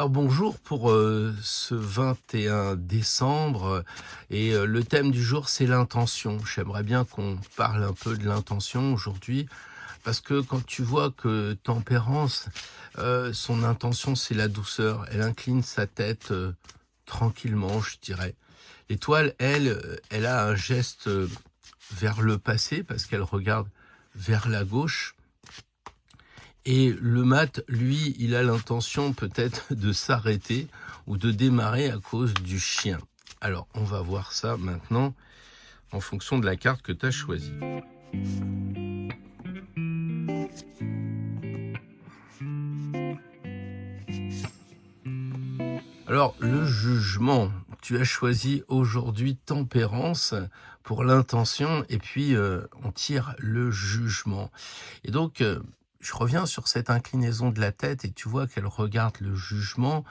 Alors bonjour pour ce 21 décembre le thème du jour c'est l'intention. J'aimerais bien qu'on parle un peu de l'intention aujourd'hui parce que quand tu vois que Tempérance, son intention c'est la douceur, elle incline sa tête tranquillement je dirais. L'étoile elle, elle a un geste vers le passé parce qu'elle regarde vers la gauche. Et le mat, lui, il a l'intention peut-être de s'arrêter ou de démarrer à cause du chien. Alors, on va voir ça maintenant en fonction de la carte que tu as choisie. Alors, le jugement, tu as choisi aujourd'hui tempérance pour l'intention et puis on tire le jugement. Et donc, je reviens sur cette inclinaison de la tête et tu vois qu'elle regarde le jugement,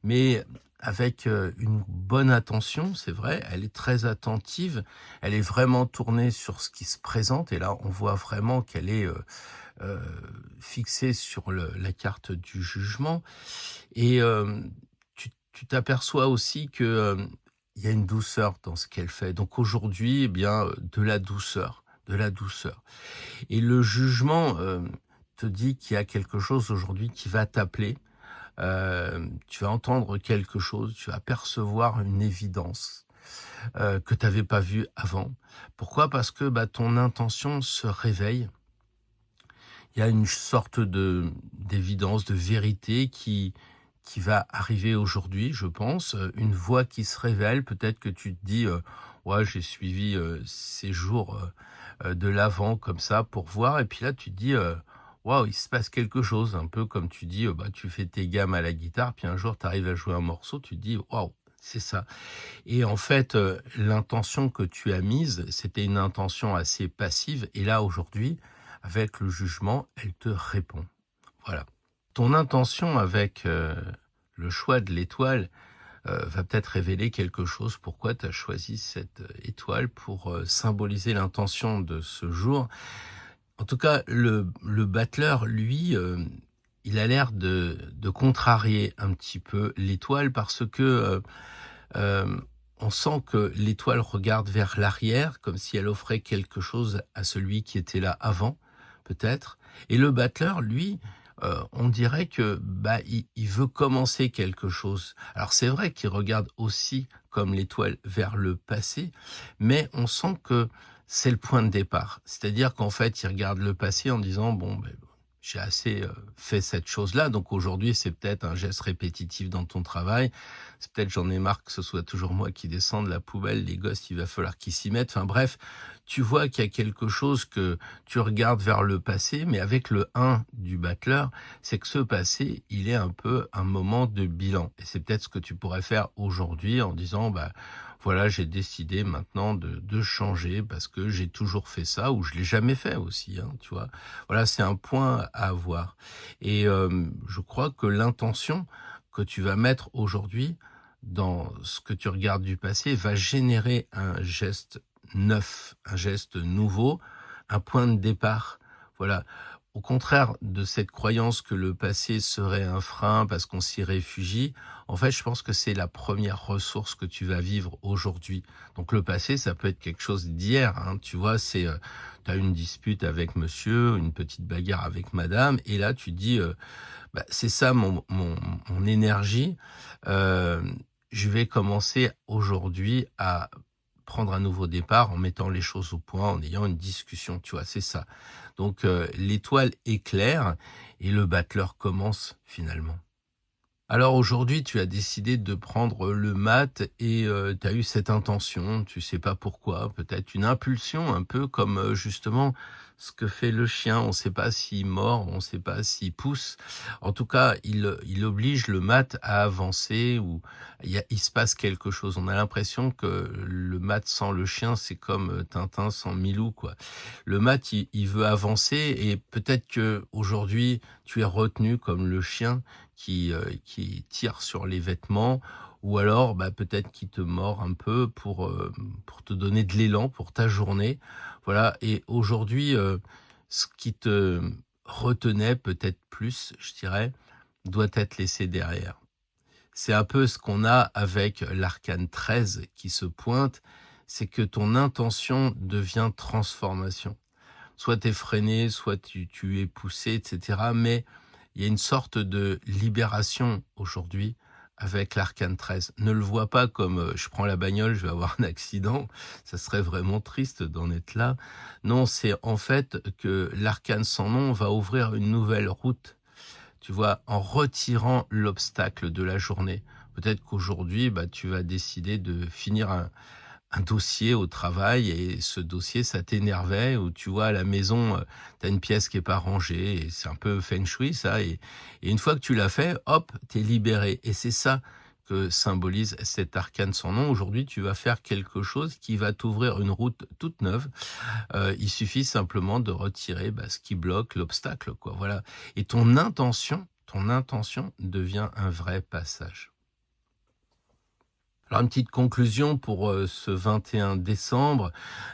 mais avec une bonne attention, c'est vrai, elle est très attentive, elle est vraiment tournée sur ce qui se présente et là, on voit vraiment qu'elle est euh, fixée sur la carte du jugement. Et tu t'aperçois aussi que il y a une douceur dans ce qu'elle fait. Donc aujourd'hui, eh bien, de la douceur, de la douceur. Et le jugement te dit qu'il y a quelque chose aujourd'hui qui va t'appeler. Tu vas entendre quelque chose, tu vas percevoir une évidence que tu n'avais pas vue avant. Pourquoi? Parce que ton intention se réveille. Il y a une sorte d'évidence, de vérité qui va arriver aujourd'hui, je pense. Une voix qui se révèle, peut-être que tu te dis, ouais, j'ai suivi ces jours de l'avant comme ça pour voir. Et puis là, tu te dis, waouh, il se passe quelque chose. Un peu comme tu dis, tu fais tes gammes à la guitare, puis un jour, tu arrives à jouer un morceau, tu te dis, waouh, c'est ça. Et en fait, l'intention que tu as mise, c'était une intention assez passive. Et là, aujourd'hui, avec le jugement, elle te répond. Voilà. Ton intention avec le choix de l'étoile va peut-être révéler quelque chose. Pourquoi tu as choisi cette étoile pour symboliser l'intention de ce jour. En tout cas, le battleur, lui, il a l'air de contrarier un petit peu l'étoile parce que euh, on sent que l'étoile regarde vers l'arrière, comme si elle offrait quelque chose à celui qui était là avant, peut-être. Et le battleur, lui, on dirait que il veut commencer quelque chose. Alors c'est vrai qu'il regarde aussi comme l'étoile vers le passé, mais on sent que c'est le point de départ. C'est-à-dire qu'en fait, il regarde le passé en disant bon, j'ai assez fait cette chose-là, donc aujourd'hui c'est peut-être un geste répétitif dans ton travail. C'est peut-être j'en ai marre que ce soit toujours moi qui descende la poubelle, les gosses, il va falloir qu'ils s'y mettent. Enfin bref, tu vois qu'il y a quelque chose que tu regardes vers le passé, mais avec le 1 du battleur, c'est que ce passé, il est un peu un moment de bilan. Et c'est peut-être ce que tu pourrais faire aujourd'hui en disant, voilà, j'ai décidé maintenant de changer parce que j'ai toujours fait ça ou je l'ai jamais fait aussi, hein, tu vois. Voilà, c'est un point à avoir. Et je crois que l'intention que tu vas mettre aujourd'hui dans ce que tu regardes du passé va générer un geste neuf, un geste nouveau, un point de départ. Voilà. Au contraire de cette croyance que le passé serait un frein parce qu'on s'y réfugie, en fait, je pense que c'est la première ressource que tu vas vivre aujourd'hui. Donc le passé, ça peut être quelque chose d'hier, hein, tu vois, c'est tu as une dispute avec monsieur, une petite bagarre avec madame, et là tu te dis, c'est ça mon énergie, euh, je vais commencer aujourd'hui à prendre un nouveau départ en mettant les choses au point, en ayant une discussion, tu vois, c'est ça. Donc l'étoile éclaire et le battleur commence finalement. Alors aujourd'hui, tu as décidé de prendre le mat et tu as eu cette intention, tu sais pas pourquoi, peut-être une impulsion un peu comme justement ce que fait le chien, on ne sait pas s'il mord, on ne sait pas s'il pousse. En tout cas, il oblige le mat à avancer ou il se passe quelque chose. On a l'impression que le mat sans le chien, c'est comme Tintin sans Milou, quoi. Le mat, il veut avancer et peut-être que aujourd'hui tu es retenu comme le chien qui tire sur les vêtements ou alors peut-être qui te mord un peu pour te donner de l'élan pour ta journée. Voilà, et aujourd'hui, ce qui te retenait peut-être plus, je dirais, doit être laissé derrière. C'est un peu ce qu'on a avec l'arcane 13 qui se pointe, c'est que ton intention devient transformation. Soit tu es freiné, soit tu es poussé, et cetera. Mais il y a une sorte de libération aujourd'hui avec l'arcane 13. Ne le vois pas comme je prends la bagnole, je vais avoir un accident. Ça serait vraiment triste d'en être là. Non, c'est en fait que l'arcane sans nom va ouvrir une nouvelle route, tu vois, en retirant l'obstacle de la journée. Peut-être qu'aujourd'hui, bah, tu vas décider de finir un dossier au travail et ce dossier, ça t'énervait ou tu vois, à la maison, tu as une pièce qui est pas rangée et c'est un peu feng shui ça et une fois que tu l'as fait, hop, tu es libéré et c'est ça que symbolise cet arcane sans nom. Aujourd'hui, tu vas faire quelque chose qui va t'ouvrir une route toute neuve. Il suffit simplement de retirer, bah, ce qui bloque, l'obstacle, quoi, voilà et ton intention devient un vrai passage. Alors une petite conclusion pour, ce 21 décembre.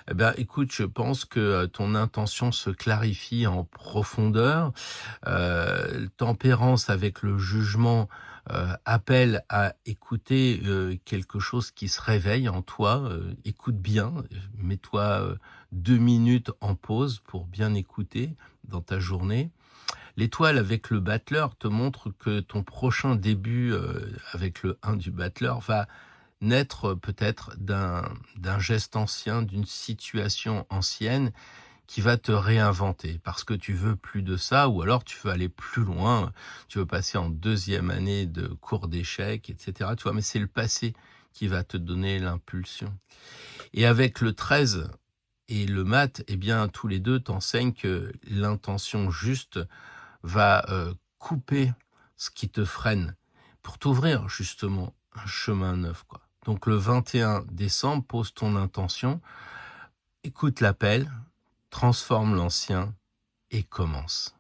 Eh ben, écoute, je pense que, ton intention se clarifie en profondeur. Tempérance avec le jugement, appelle à écouter, quelque chose qui se réveille en toi. Écoute bien, mets-toi, 2 minutes en pause pour bien écouter dans ta journée. L'étoile avec le battleur te montre que ton prochain début, avec le 1 du battleur va naître peut-être d'un geste ancien, d'une situation ancienne qui va te réinventer parce que tu veux plus de ça ou alors tu veux aller plus loin, tu veux passer en deuxième année de cours d'échecs, et cetera, tu vois? Mais c'est le passé qui va te donner l'impulsion et avec le 13 et le mat, eh bien, tous les 2 t'enseignent que l'intention juste va, couper ce qui te freine pour t'ouvrir justement un chemin neuf, quoi. Donc le 21 décembre, pose ton intention, écoute l'appel, transforme l'ancien et commence.